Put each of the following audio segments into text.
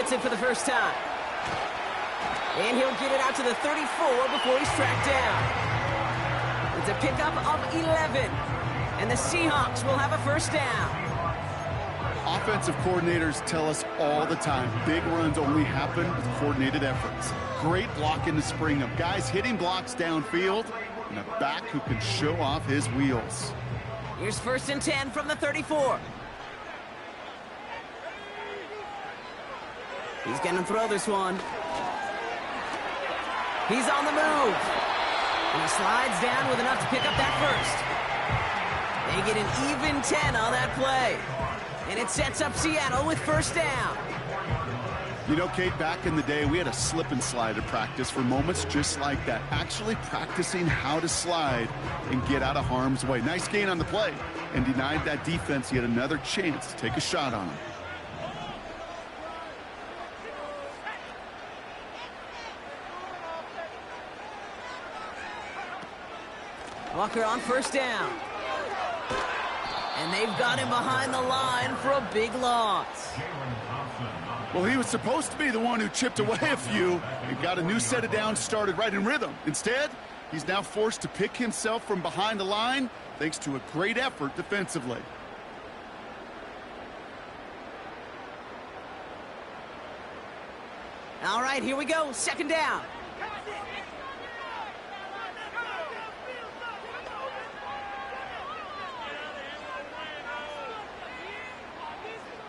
gets it for the first time. And he'll get it out to the 34 before he's tracked down. It's a pickup of 11. And the Seahawks will have a first down. Offensive coordinators tell us all the time, big runs only happen with coordinated efforts. Great block in the spring of guys hitting blocks downfield and a back who can show off his wheels. Here's 1st and 10 from the 34. He's going to throw this one. He's on the move. And he slides down with enough to pick up that first. They get an even 10 on that play. And it sets up Seattle with first down. You know, Kate, back in the day, we had a slip and slide at practice for moments just like that. Actually practicing how to slide and get out of harm's way. Nice gain on the play and denied that defense yet another chance to take a shot on him. Walker on first down. And they've got him behind the line for a big loss. Well, he was supposed to be the one who chipped away a few and got a new set of downs started right in rhythm. Instead, he's now forced to pick himself from behind the line thanks to a great effort defensively. All right, here we go. Second down.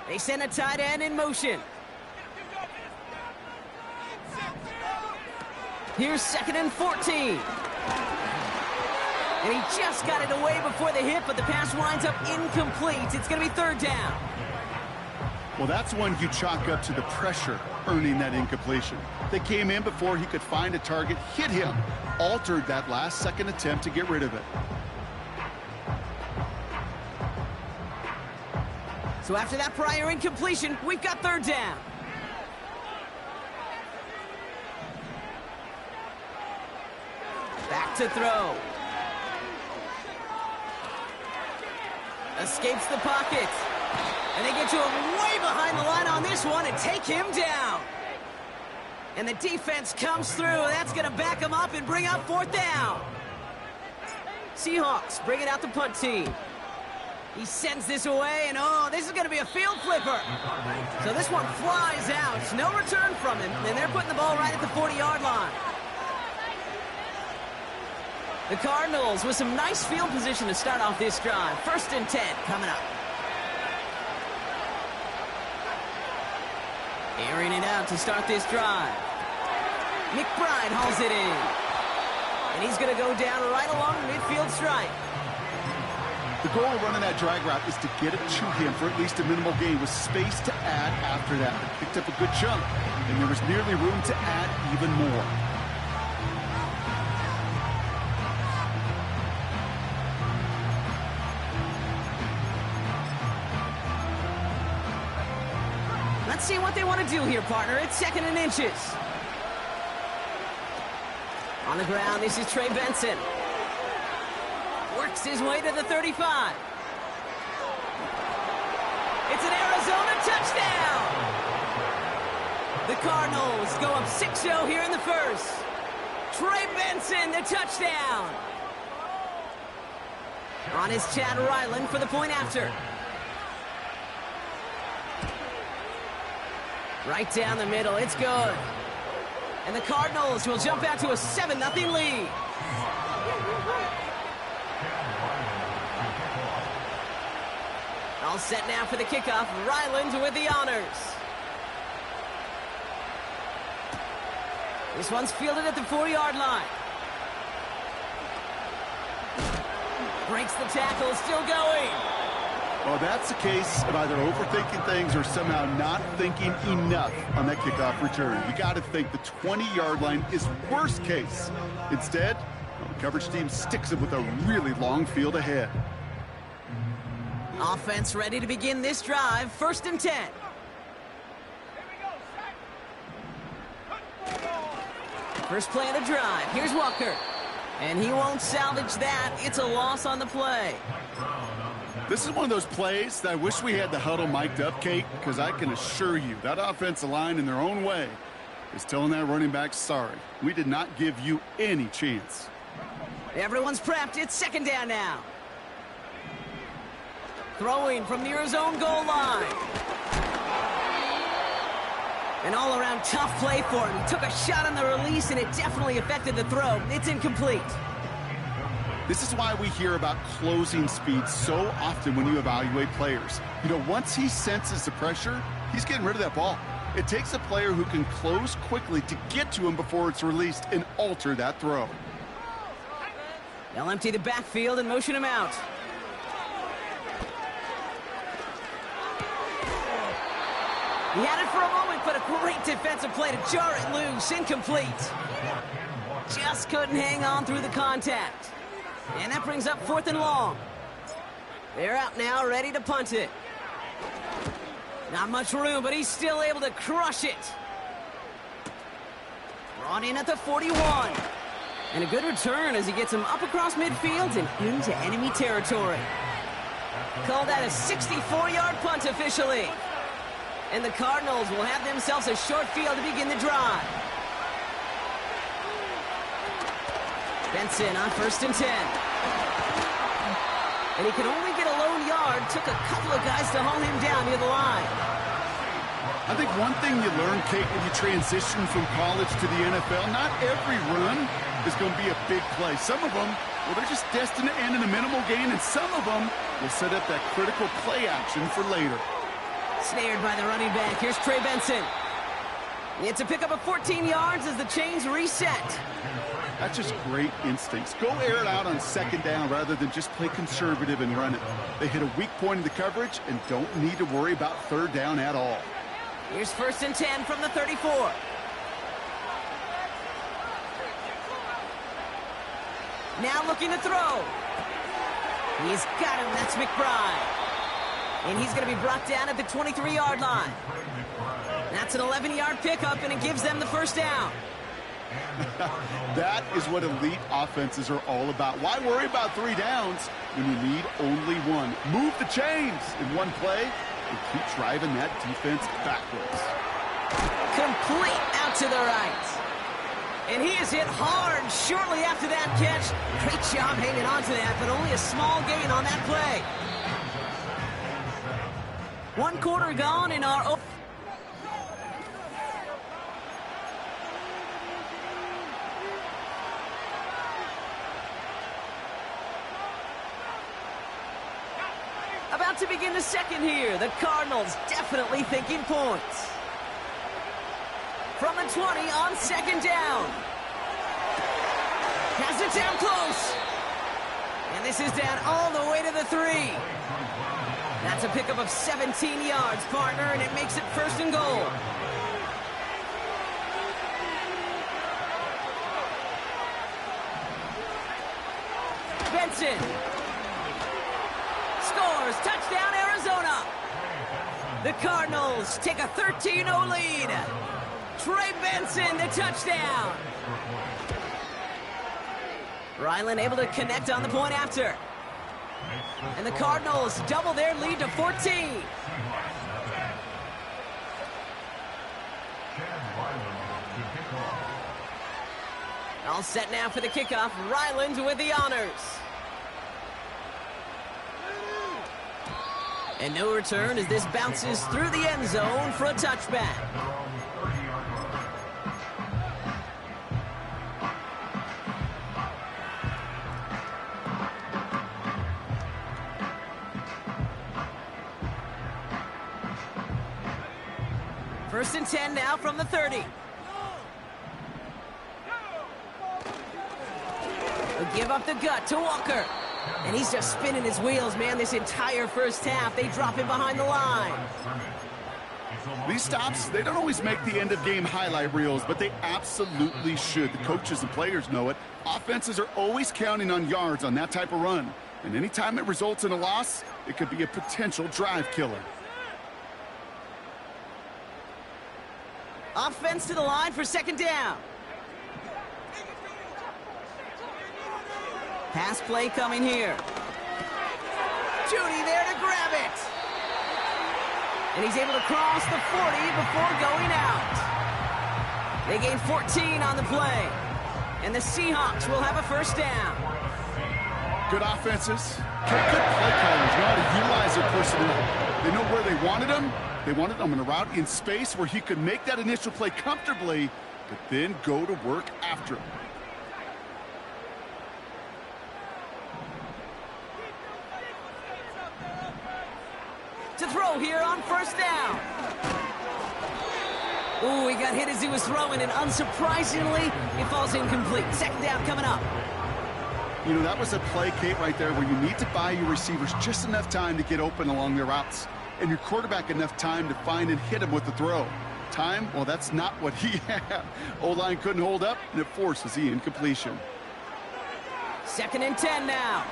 They send a tight end in motion. Here's 2nd and 14. And he just got it away before the hit, but the pass winds up incomplete. It's going to be 3rd down. Well, that's one you chalk up to the pressure earning that incompletion. They came in before he could find a target, hit him, altered that last-second attempt to get rid of it. So after that prior incompletion, we've got 3rd down. Back to throw. Escapes the pocket. And they get to him way behind the line on this one and take him down. And the defense comes through. That's going to back him up and bring up 4th down. Seahawks bringing out the punt team. He sends this away, and oh, this is going to be a field flipper. So this one flies out. No return from him, and they're putting the ball right at the 40-yard line. The Cardinals with some nice field position to start off this drive. 1st and 10 coming up. Airing it out to start this drive. McBride hauls it in. And he's going to go down right along the midfield stripe. The goal of running that drag route is to get it to him for at least a minimal gain with space to add after that. They picked up a good chunk, and there was nearly room to add even more. Let's see what they want to do here, partner. It's 2nd and inches. On the ground, this is Trey Benson. Works his way to the 35. It's an Arizona touchdown. The Cardinals go up 6-0 here in the first. Trey Benson, the touchdown. On is Chad Ryland for the point after. Right down the middle, it's good. And the Cardinals will jump out to a 7-0 lead. All set now for the kickoff. Ryland with the honors. This one's fielded at the 4-yard line. Breaks the tackle, still going. Well, that's the case of either overthinking things or somehow not thinking enough on that kickoff return. You got to think the 20-yard line is worst case. Instead, the coverage team sticks it with a really long field ahead. Offense ready to begin this drive. 1st and 10. First play of the drive. Here's Walker. And he won't salvage that. It's a loss on the play. This is one of those plays that I wish we had the huddle mic'd up, Kate, because I can assure you that offensive line in their own way is telling that running back, sorry, we did not give you any chance. Everyone's prepped. It's second down now. Throwing from near his own goal line. An all-around tough play for him. He took a shot on the release, and it definitely affected the throw. It's incomplete. This is why we hear about closing speed so often when you evaluate players. You know, once he senses the pressure, he's getting rid of that ball. It takes a player who can close quickly to get to him before it's released and alter that throw. They'll empty the backfield and motion him out. He had it for a moment, but a great defensive play to jar it loose. Incomplete. Just couldn't hang on through the contact. And that brings up 4th and long. They're out now, ready to punt it. Not much room, but he's still able to crush it. Brought in at the 41. And a good return as he gets him up across midfield and into enemy territory. Called that a 64-yard punt officially. And the Cardinals will have themselves a short field to begin the drive. Benson on 1st and 10. And he can only get a lone yard. Took a couple of guys to haul him down near the line. I think one thing you learn, Kate, when you transition from college to the NFL, not every run is going to be a big play. Some of them, well, they're just destined to end in a minimal gain, and some of them will set up that critical play action for later. Snared by the running back. Here's Trey Benson. It's a pickup of 14 yards as the chains reset. That's just great instincts. Go air it out on second down rather than just play conservative and run it. They hit a weak point in the coverage and don't need to worry about third down at all. Here's 1st and 10 from the 34. Now looking to throw. He's got him. That's McBride. And he's going to be brought down at the 23-yard line. That's an 11-yard pickup, and it gives them the first down. That is what elite offenses are all about. Why worry about 3 downs when you need only one? Move the chains in one play and keep driving that defense backwards. Complete out to the right. And he is hit hard shortly after that catch. Great job hanging on to that, but only a small gain on that play. 1 quarter gone in our... About to begin the second here. The Cardinals definitely thinking points. From the 20 on second down. Has it down close. And this is down all the way to the 3. That's a pickup of 17 yards, partner, and it makes it 1st and goal. Benson. Scores. Touchdown, Arizona. The Cardinals take a 13-0 lead. Trey Benson, the touchdown. Ryland able to connect on the point after. And the Cardinals double their lead to 14. All set now for the kickoff. Ryland with the honors. And no return as this bounces through the end zone for a touchback. First and 10 now from the 30. They'll give up the gut to Walker. And he's just spinning his wheels, man, this entire first half. They drop him behind the line. These stops, they don't always make the end-of-game highlight reels, but they absolutely should. The coaches and players know it. Offenses are always counting on yards on that type of run. And anytime it results in a loss, it could be a potential drive killer. Offense to the line for second down. Pass play coming here. opportunity there to grab it. And he's able to cross the 40 before going out. They gain 14 on the play. And the Seahawks will have a first down. Good offenses. Good play callers know how to utilize their personnel. They know where they wanted him. They wanted him in a route in space where he could make that initial play comfortably, but then go to work after him. To throw here on first down. Ooh, he got hit as he was throwing, and unsurprisingly, it falls incomplete. Second down coming up. You know, that was a play, Kate, right there, where you need to buy your receivers just enough time to get open along their routes, and your quarterback enough time to find and hit him with the throw. Time, well, that's not what he had. O-line couldn't hold up, and it forces the incompletion. 2nd and 10 now.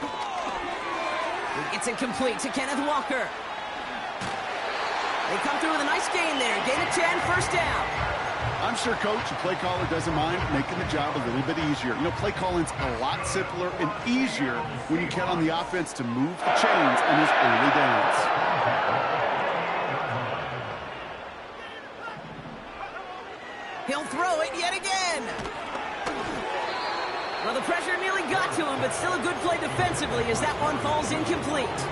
He gets it complete to Kenneth Walker. They come through with a nice gain there. Gain of 10, first down. I'm sure, Coach, the play caller doesn't mind making the job a little bit easier. You know, play calling's a lot simpler and easier when you count on the offense to move the chains on those early downs. He'll throw it yet again. Well, the pressure nearly got to him, but still a good play defensively as that one falls incomplete.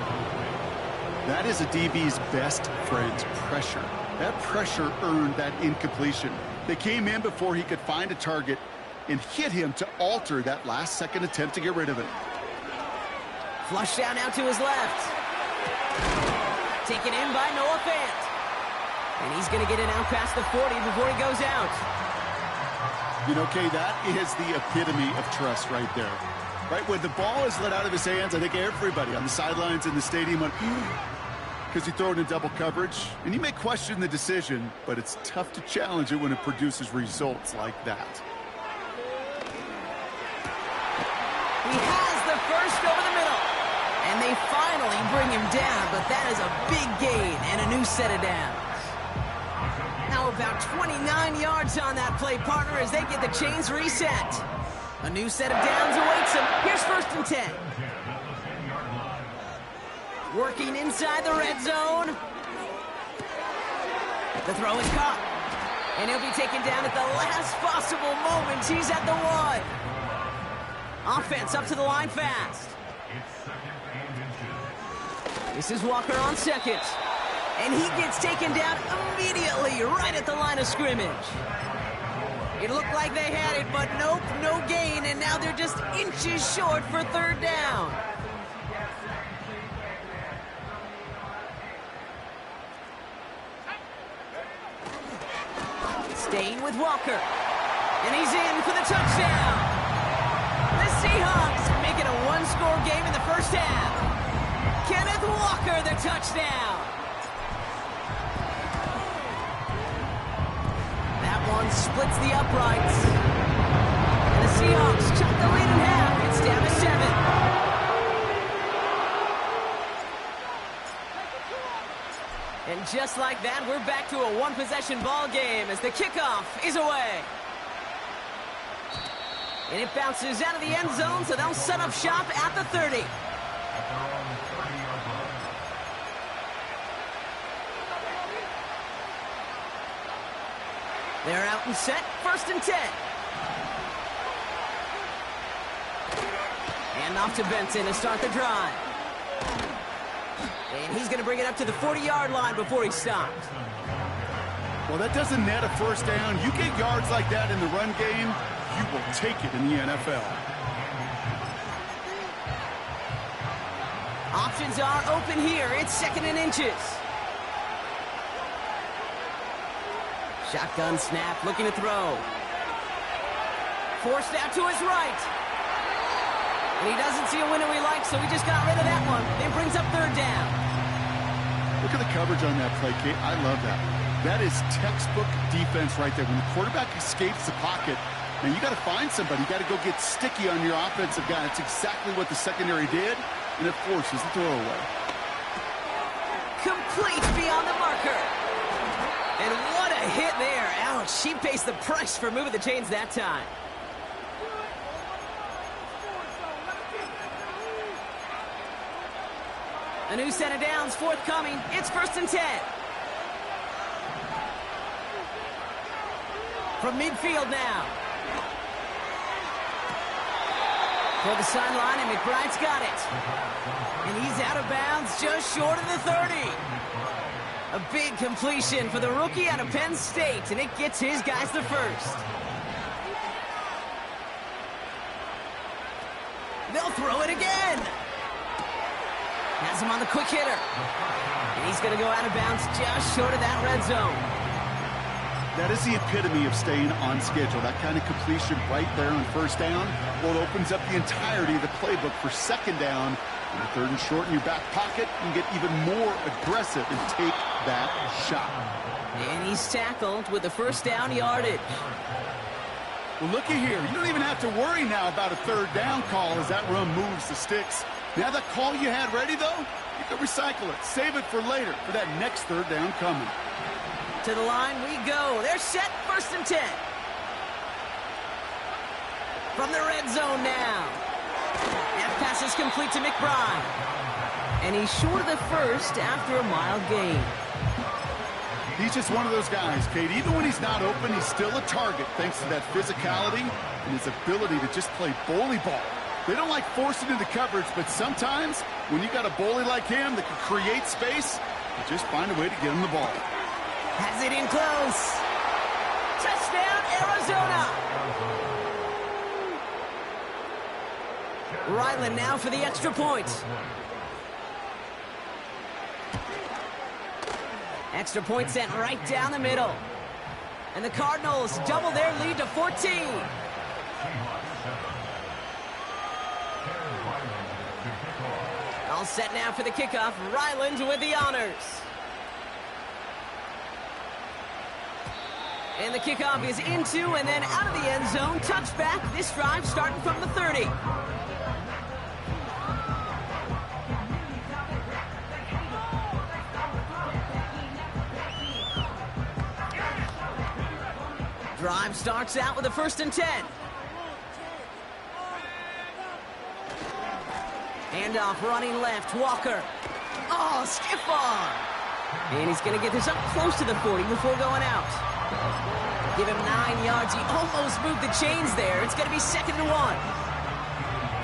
That is a DB's best friend, pressure. That pressure earned that incompletion. They came in before he could find a target and hit him to alter that last-second attempt to get rid of it. Flush down out to his left. Taken in by Noah Fant. And he's going to get it out past the 40 before he goes out. You know, Kay, that is the epitome of trust right there. Right, when the ball is let out of his hands, I think everybody on the sidelines in the stadium went, because you throw it in double coverage, and you may question the decision, but it's tough to challenge it when it produces results like that. He has the first over the middle, and they finally bring him down, but that is a big gain and a new set of downs. Now about 29 yards on that play, partner, as they get the chains reset. A new set of downs awaits him. Here's 1st and 10. Working inside the red zone. The throw is caught. And he'll be taken down at the last possible moment. He's at the 1. Offense up to the line fast. This is Walker on 2nd. And he gets taken down immediately right at the line of scrimmage. It looked like they had it, but nope, no gain, and now they're just inches short for 3rd down. Staying with Walker, and he's in for the touchdown. The Seahawks make it a one-score game in the first half. Kenneth Walker, the touchdown. One splits the uprights. And the Seahawks chop the lead in half. It's down to 7. And just like that, we're back to a one-possession ball game as the kickoff is away. And it bounces out of the end zone, so they'll set up shop at the 30. They're out and set, 1st and 10. And off to Benson to start the drive. And he's going to bring it up to the 40-yard line before he stops. Well, that doesn't net a first down. You get yards like that in the run game, you will take it in the NFL. Options are open here. It's 2nd and inches. Shotgun snap, looking to throw. Forced out to his right. And he doesn't see a window he likes, so he just got rid of that one. It brings up 3rd down. Look at the coverage on that play, Kate. I love that. That is textbook defense right there. When the quarterback escapes the pocket, man, you got to find somebody. You got to go get sticky on your offensive guy. That's exactly what the secondary did, and it forces the throwaway. Complete beyond the marker. And what a hit there. Ouch, she pays the price for moving the chains that time. A new set of downs forthcoming. It's 1st and 10. From midfield now. For the sideline, and McBride's got it. And he's out of bounds just short of the 30. A big completion for the rookie out of Penn State, and it gets his guys the first. They'll throw it again. Has him on the quick hitter. And he's going to go out of bounds just short of that red zone. That is the epitome of staying on schedule. That kind of completion right there on 1st down. Well, it opens up the entirety of the playbook for 2nd down. On 3rd and short in your back pocket, you can get even more aggressive and take that shot. And he's tackled with the 1st down yardage. Well, looky here. You don't even have to worry now about a 3rd down call as that run moves the sticks. Now that call you had ready, though, you can recycle it. Save it for later for that next 3rd down coming. To the line we go. They're set, 1st and 10. From the red zone now. That pass is complete to McBride. And he's short of the 1st after a mild gain. He's just one of those guys, Kate. Even when he's not open, he's still a target thanks to that physicality and his ability to just play bully ball. They don't like forcing into coverage, but sometimes when you got a bully like him that can create space, you just find a way to get him the ball. Has it in close. Touchdown, Arizona. Ryland now for the extra point. Extra point sent right down the middle. And the Cardinals double their lead to 14. All set now for the kickoff. Ryland with the honors. And the kickoff is into and then out of the end zone. Touchback. This drive starting from the 30. Drive starts out with a 1st and 10. Handoff running left. Walker. Oh, stiff arm. And he's going to get this up close to the 40 before going out. Give him 9 yards. He almost moved the chains there. It's going to be 2nd and 1.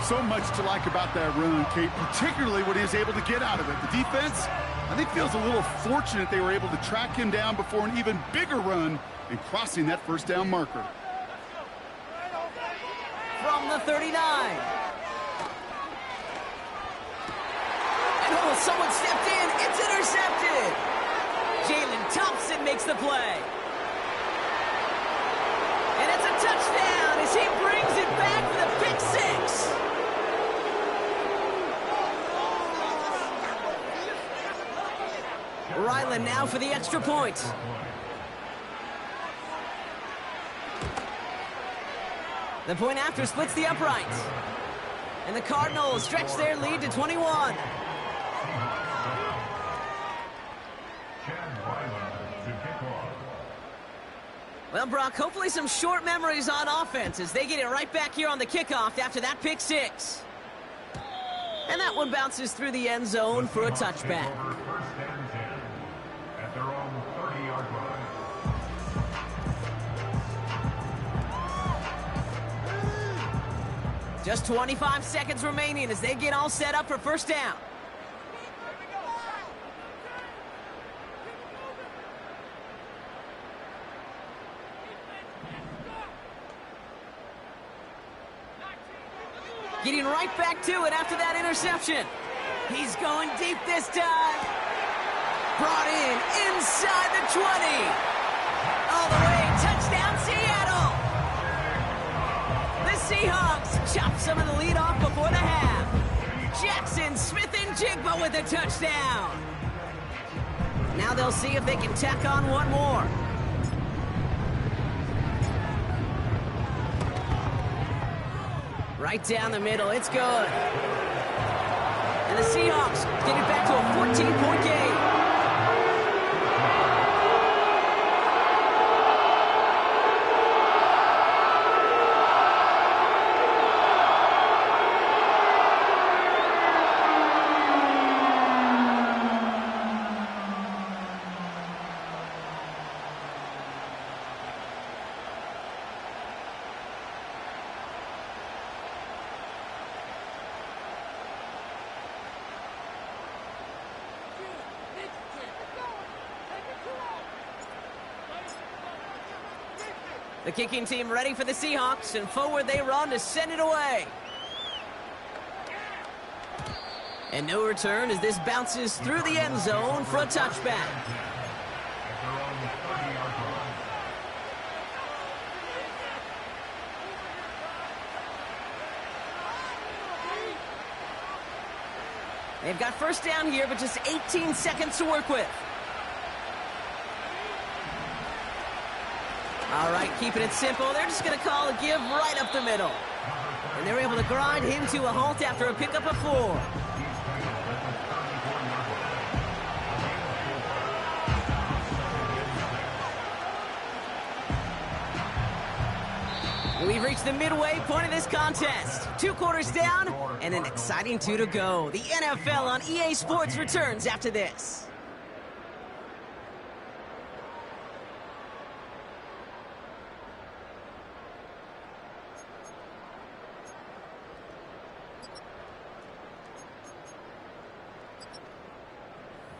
So much to like about that run, Kate, particularly what he was able to get out of it. The defense, I think, feels a little fortunate they were able to track him down before an even bigger run and crossing that 1st down marker. From the 39. And oh, someone stepped in. It's intercepted. Jalen Thompson makes the play. And it's a touchdown as he brings it back for the pick 6. Ryland now for the extra point. The point after splits the uprights. And the Cardinals stretch their lead to 21. Well, Brock, hopefully some short memories on offense as they get it right back here on the kickoff after that pick 6. And that one bounces through the end zone for a touchback. At their own 30-yard line. Just 25 seconds remaining as they get all set up for 1st down. Getting right back to it after that interception. He's going deep this time. Brought in inside the 20. All the way, touchdown Seattle. The Seahawks chop some of the lead off before the half. Jackson, Smith, and Jigba with a touchdown. Now they'll see if they can tack on one more. Right down the middle, it's good. And the Seahawks get it back to a 14-point game. The kicking team ready for the Seahawks, and forward they run to send it away. And no return as this bounces through the end zone for a touchback. They've got first down here, but just 18 seconds to work with. All right, keeping it simple. They're just going to call a give right up the middle. And they're able to grind him to a halt after a pickup of 4. We've reached the midway point of this contest. 2 quarters down and an exciting 2 to go. The NFL on EA Sports returns after this.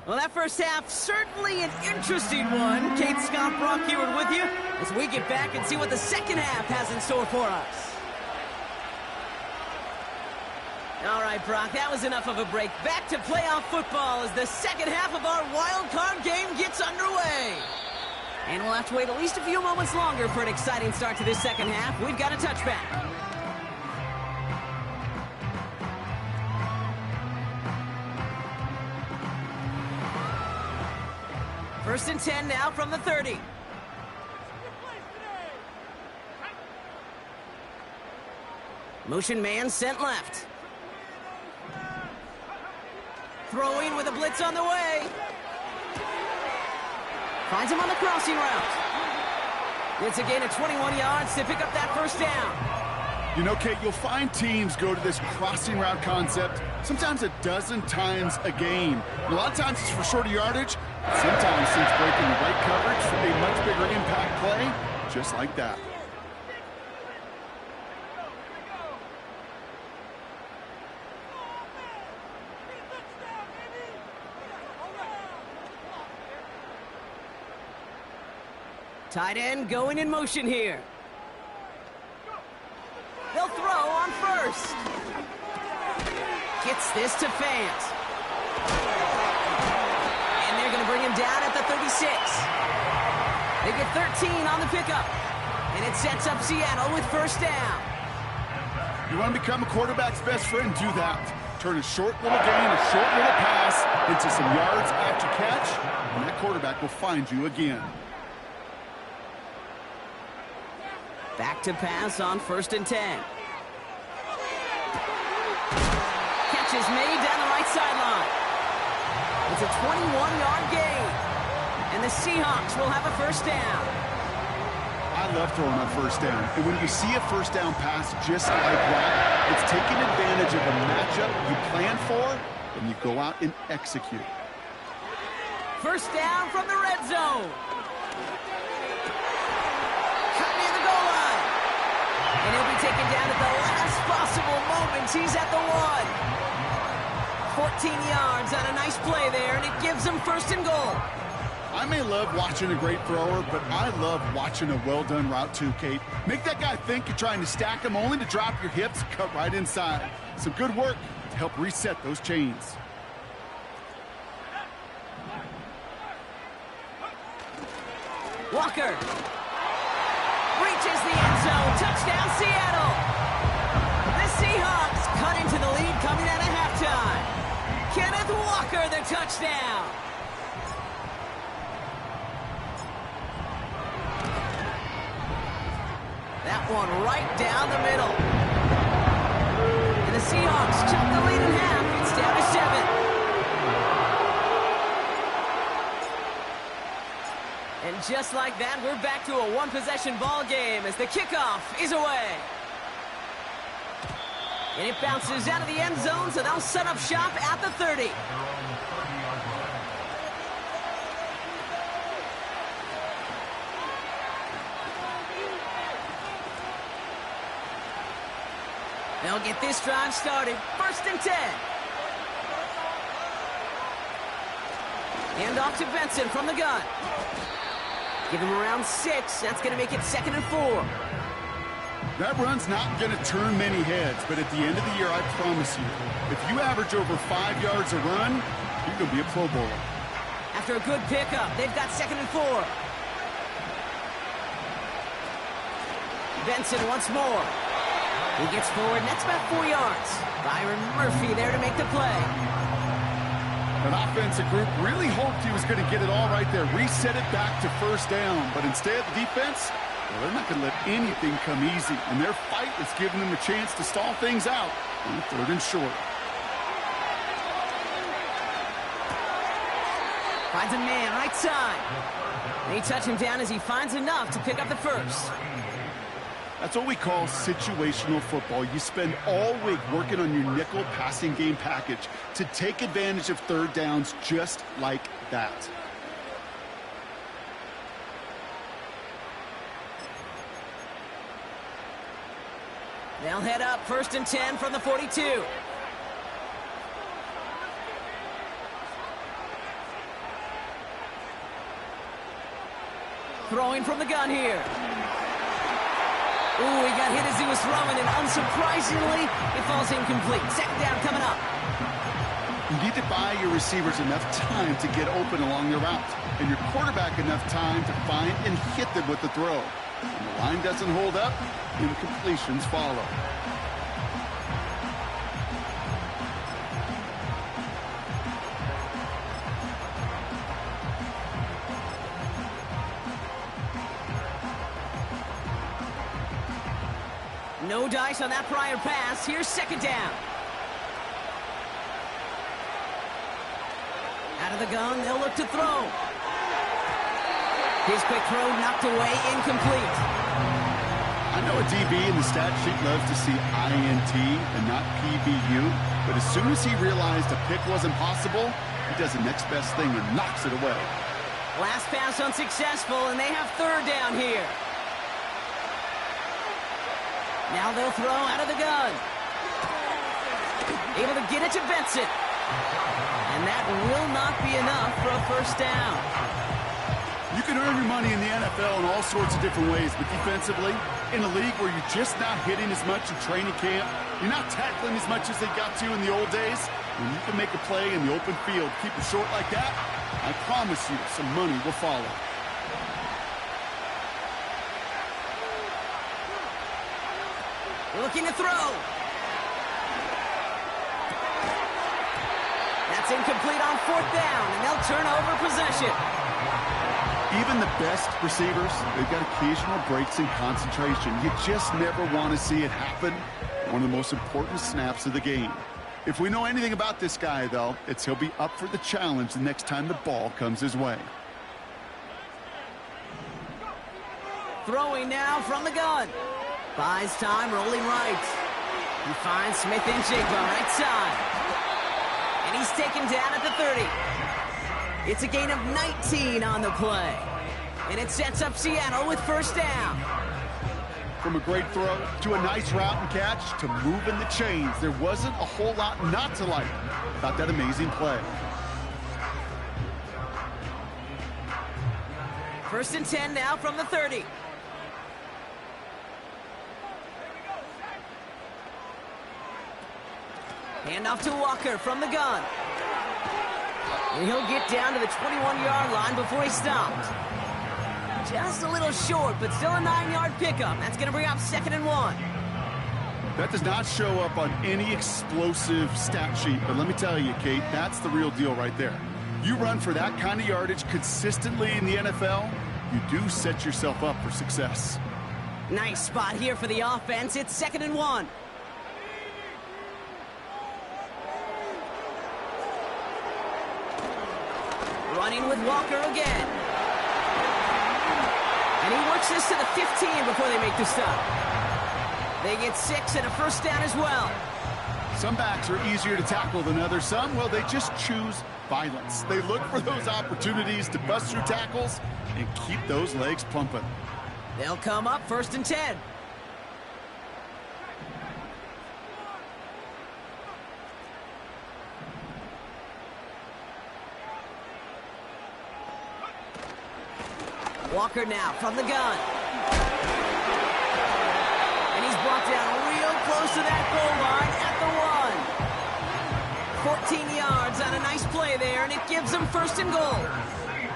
Well, that first half, certainly an interesting one. Kate Scott Brock here with you as we get back and see what the second half has in store for us. All right, Brock, that was enough of a break. Back to playoff football as the second half of our wild card game gets underway. And we'll have to wait at least a few moments longer for an exciting start to this second half. We've got a touchback. First and 10 now from the 30. Motion man sent left. Throwing with a blitz on the way. Finds him on the crossing route. It's a gain of 21 yards to pick up that first down. You know, Kate, you'll find teams go to this crossing route concept sometimes a dozen times a game. And a lot of times it's for shorter yardage. Sometimes it's breaking the right coverage for a much bigger impact play, just like that. Tight end going in motion here. They'll throw on first. Gets this to Fant. And they're going to bring him down at the 36. They get 13 on the pickup. And it sets up Seattle with first down. You want to become a quarterback's best friend? Do that. Turn a short little gain, a short little pass into some yards after catch, and that quarterback will find you again. Back to pass on first and 10. Catch is made down the right sideline. It's a 21-yard gain. And the Seahawks will have a first down. I love throwing on first down. And when you see a first down pass just like that, it's taking advantage of a matchup you plan for, and you go out and execute. First down from the red zone. And he'll be taken down at the last possible moment. He's at the 1. 14 yards on a nice play there, and it gives him first and goal. I may love watching a great thrower, but I love watching a well-done route too, Kate. Make that guy think you're trying to stack him only to drop your hips, cut right inside. Some good work to help reset those chains. Walker reaches the end zone. Touchdown, Seattle. The Seahawks cut into the lead coming out of halftime. Kenneth Walker, the touchdown. That one right down the middle. And the Seahawks cut the lead in half. It's down to 7. And just like that, we're back to a one-possession ball game as the kickoff is away. And it bounces out of the end zone, so they'll set up shop at the 30. They'll get this drive started. First and 10. And off to Benson from the gun. Give him around 6. That's going to make it 2nd and 4. That run's not going to turn many heads, but at the end of the year, I promise you, if you average over 5 yards a run, you're going to be a Pro Bowler. After a good pickup, they've got 2nd and 4. Benson once more. He gets forward, and that's about 4 yards. Byron Murphy there to make the play. An offensive group really hoped he was going to get it all right there, reset it back to 1st down, but instead the defense, well, they're not going to let anything come easy, and their fight is giving them a chance to stall things out on 3rd and short. Finds a man right side. They touch him down as he finds enough to pick up the 1st. That's what we call situational football. You spend all week working on your nickel passing game package to take advantage of 3rd downs just like that. They'll head up 1st and 10 from the 42. Throwing from the gun here. Ooh, he got hit as he was throwing, and unsurprisingly, it falls incomplete. 2nd down coming up. You need to buy your receivers enough time to get open along their route, and your quarterback enough time to find and hit them with the throw. When the line doesn't hold up, incompletions follow. No dice on that prior pass. Here's 2nd down. Out of the gun, they'll look to throw. His quick throw knocked away, incomplete. I know a DB in the stat sheet loves to see INT and not PBU, but as soon as he realized a pick wasn't possible, he does the next best thing and knocks it away. Last pass unsuccessful, and they have 3rd down here. Now they'll throw out of the gun. Able to get it to Benson. And that will not be enough for a 1st down. You can earn your money in the NFL in all sorts of different ways, but defensively, in a league where you're just not hitting as much in training camp, you're not tackling as much as they got to in the old days, when you can make a play in the open field, keep it short like that, I promise you some money will follow. Looking to throw. That's incomplete on 4th down, and they'll turn over possession. Even the best receivers, they've got occasional breaks in concentration. You just never want to see it happen. One of the most important snaps of the game. If we know anything about this guy, though, it's he'll be up for the challenge the next time the ball comes his way. Throwing now from the gun. Buys time, rolling right. He finds Smith and Jigba right side. And he's taken down at the 30. It's a gain of 19 on the play. And it sets up Seattle with 1st down. From a great throw to a nice route and catch to moving the chains, there wasn't a whole lot not to like about that amazing play. 1st and 10 now from the 30. Handoff to Walker from the gun. And he'll get down to the 21-yard line before he stopped. Just a little short, but still a 9-yard pickup. That's going to bring up 2nd and 1. That does not show up on any explosive stat sheet, but let me tell you, Kate, that's the real deal right there. You run for that kind of yardage consistently in the NFL, you do set yourself up for success. Nice spot here for the offense. It's 2nd and 1. Running with Walker again. And he works this to the 15 before they make the stop. They get 6 and a 1st down as well. Some backs are easier to tackle than others. Some, well, they just choose violence. They look for those opportunities to bust through tackles and keep those legs pumping. They'll come up 1st and 10. Walker now from the gun. And he's brought down real close to that goal line at the 1. 14 yards on a nice play there, and it gives them first and goal.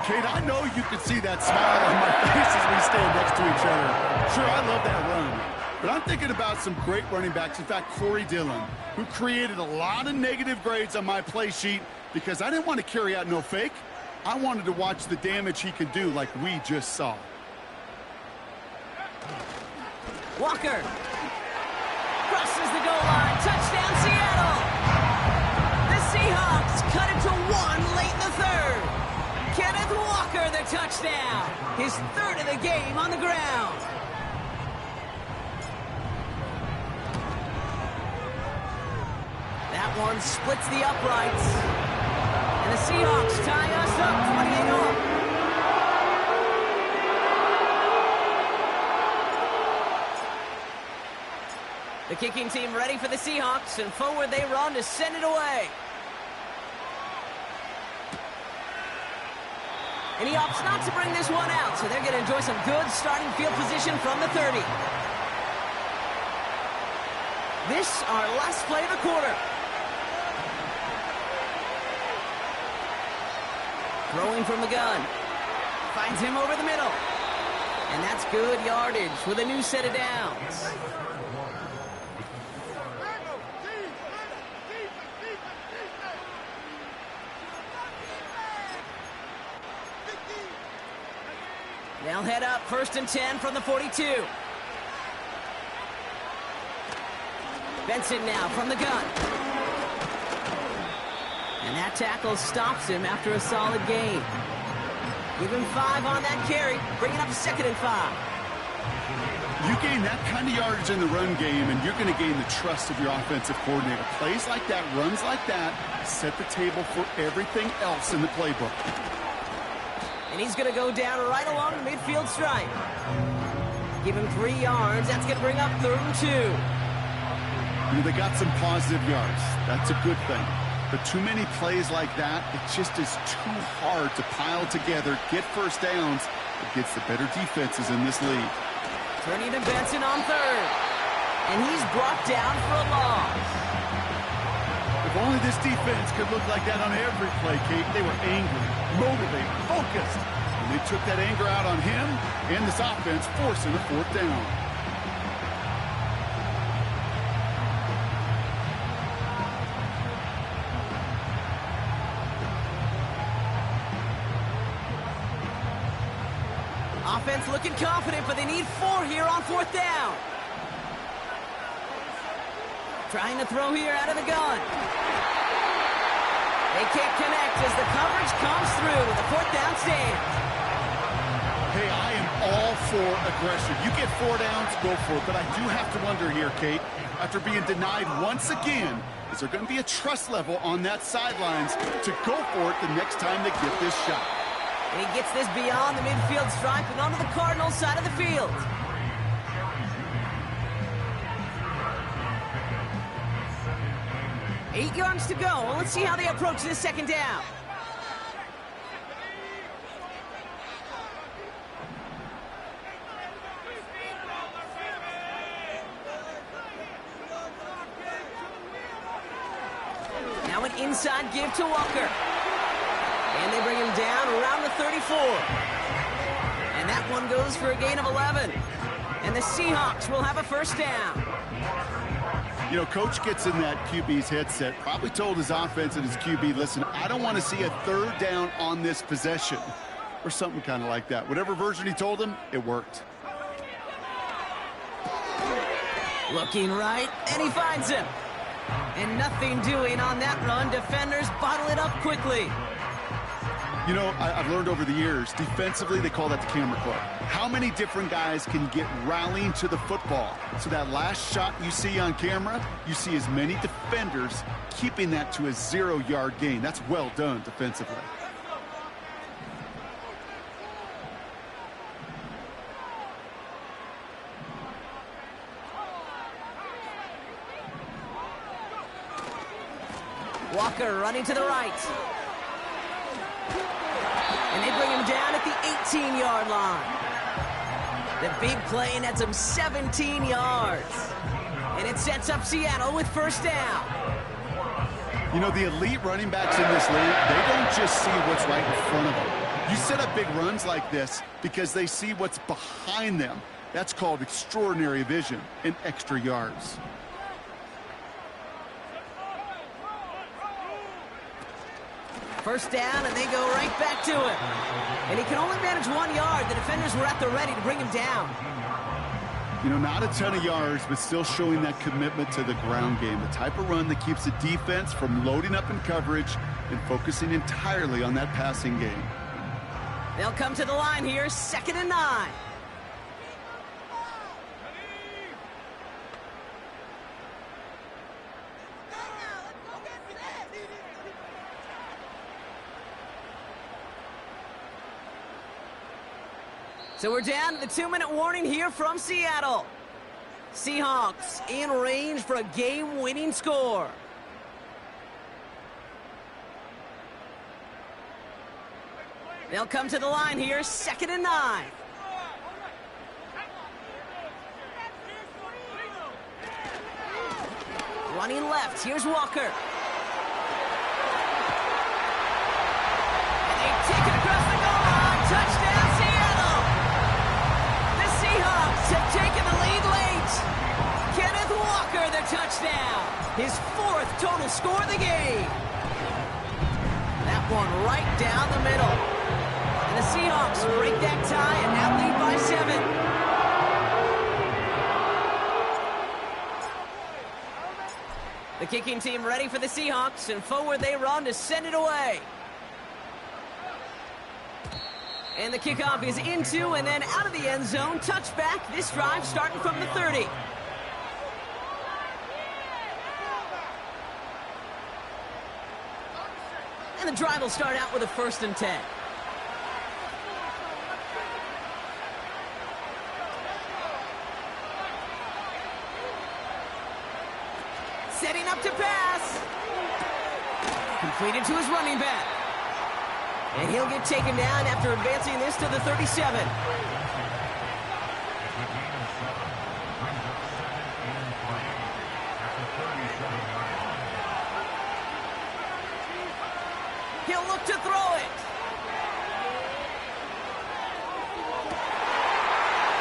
Kate, I know you can see that smile on my face as we stand next to each other. Sure, I love that run. But I'm thinking about some great running backs. In fact, Corey Dillon, who created a lot of negative grades on my play sheet because I didn't want to carry out no fake. I wanted to watch the damage he could do like we just saw. Walker crosses the goal line. Touchdown, Seattle. The Seahawks cut it to 1 late in the third. Kenneth Walker, the touchdown. His third of the game on the ground. That one splits the uprights. And the Seahawks tie us up 28 all. The kicking team ready for the Seahawks, and forward they run to send it away. And he opts not to bring this one out, so they're going to enjoy some good starting field position from the 30. This, our last play of the quarter. Throwing from the gun. Finds him over the middle. And that's good yardage with a new set of downs. They'll head up 1st and 10 from the 42. Benson now from the gun. And that tackle stops him after a solid gain. Give him 5 on that carry, bringing up 2nd and 5. You gain that kind of yardage in the run game, and you're going to gain the trust of your offensive coordinator. Plays like that, runs like that, set the table for everything else in the playbook. And he's going to go down right along the midfield stripe. Give him 3 yards. That's going to bring up 3rd and 2. You know, they got some positive yards. That's a good thing. But too many plays like that, it just is too hard to pile together, get first downs against the better defenses in this league. Turning to Benson on 3rd. And he's brought down for a loss. If only this defense could look like that on every play, Kate. They were angry, motivated, focused. And they took that anger out on him and this offense, forcing a 4th down. Offense looking confident, but they need 4 here on 4th down. Trying to throw here out of the gun. They can't connect as the coverage comes through. The 4th down stands. Hey, I am all for aggression. You get 4 downs, go for it. But I do have to wonder here, Kate, after being denied once again, is there going to be a trust level on that sidelines to go for it the next time they get this shot? And he gets this beyond the midfield stripe and onto the Cardinals side of the field. Eight yards to go. Well, let's see how they approach this 2nd down. Now an inside give to Walker. And they bring him down around the 34. And that one goes for a gain of 11. And the Seahawks will have a 1st down. You know, Coach gets in that QB's headset, probably told his offense and his QB, listen, I don't want to see a 3rd down on this possession. Or something kind of like that. Whatever version he told him, it worked. Looking right, and he finds him. And nothing doing on that run. Defenders bottle it up quickly. You know, I've learned over the years, defensively, they call that the camera club. How many different guys can get rallying to the football? So that last shot you see on camera, you see as many defenders keeping that to a 0-yard gain. That's well done defensively. Walker running to the right. And they bring him down at at the 18-yard line. The big play nets him 17 yards. And it sets up Seattle with first down. You know, the elite running backs in this league, they don't just see what's right in front of them. You set up big runs like this because they see what's behind them. That's called extraordinary vision and extra yards. First down, and they go right back to him. And he can only manage 1 yard. The defenders were at the ready to bring him down. You know, not a ton of yards, but still showing that commitment to the ground game. The type of run that keeps the defense from loading up in coverage and focusing entirely on that passing game. They'll come to the line here, 2nd and 9. So we're down to the 2-minute warning here from Seattle. Seahawks in range for a game-winning score. They'll come to the line here, 2nd and 9. Running left, here's Walker. And they take it across the goal line, touchdown Seattle! The Seahawks have taken the lead late. Kenneth Walker, the touchdown. His 4th total score of the game. That one right down the middle. And the Seahawks break that tie and now lead by 7. The kicking team ready for the Seahawks, and forward they run to send it away. And the kickoff is into and then out of the end zone. Touchback, this drive starting from the 30. And the drive will start out with a 1st and 10. Setting up to pass. Completed to his running back. And he'll get taken down after advancing this to the 37. He'll look to throw it.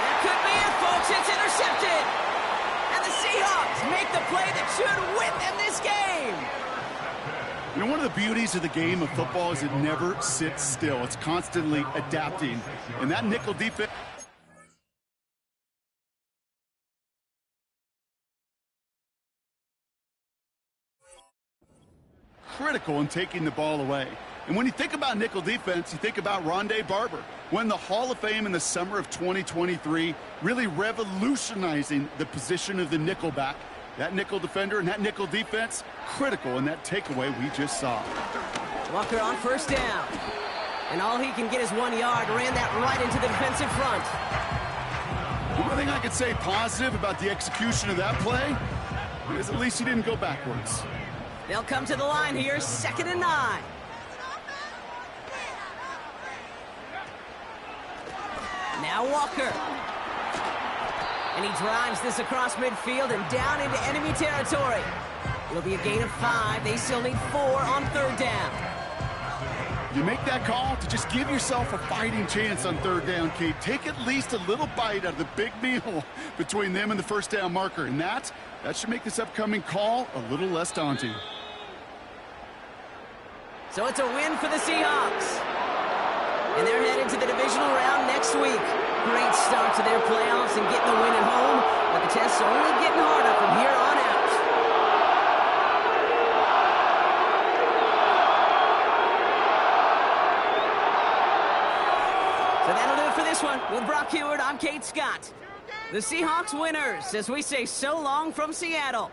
That could be it, folks. It's intercepted. And the Seahawks make the play that should win them this game. You know, one of the beauties of the game of football is it never sits still. It's constantly adapting. And that nickel defense... critical in taking the ball away. And when you think about nickel defense, you think about Rondé Barber, won the Hall of Fame in the summer of 2023, really revolutionizing the position of the nickelback. That nickel defender and that nickel defense, critical in that takeaway we just saw. Walker on first down. And all he can get is 1 yard. Ran that right into the defensive front. The one thing I could say positive about the execution of that play is at least he didn't go backwards. They'll come to the line here, 2nd and 9. Now Walker. And he drives this across midfield and down into enemy territory. It'll be a gain of 5. They still need 4 on 3rd down. You make that call to just give yourself a fighting chance on 3rd down, Kate. Take at least a little bite out of the big meal between them and the 1st down marker. And that should make this upcoming call a little less daunting. So it's a win for the Seahawks. And they're headed to the divisional round next week. Great start to their playoffs and getting the win at home, but the test's only getting harder from here on out. So that'll do it for this one. With Brock Heward, I'm Kate Scott. The Seahawks winners as we say so long from Seattle.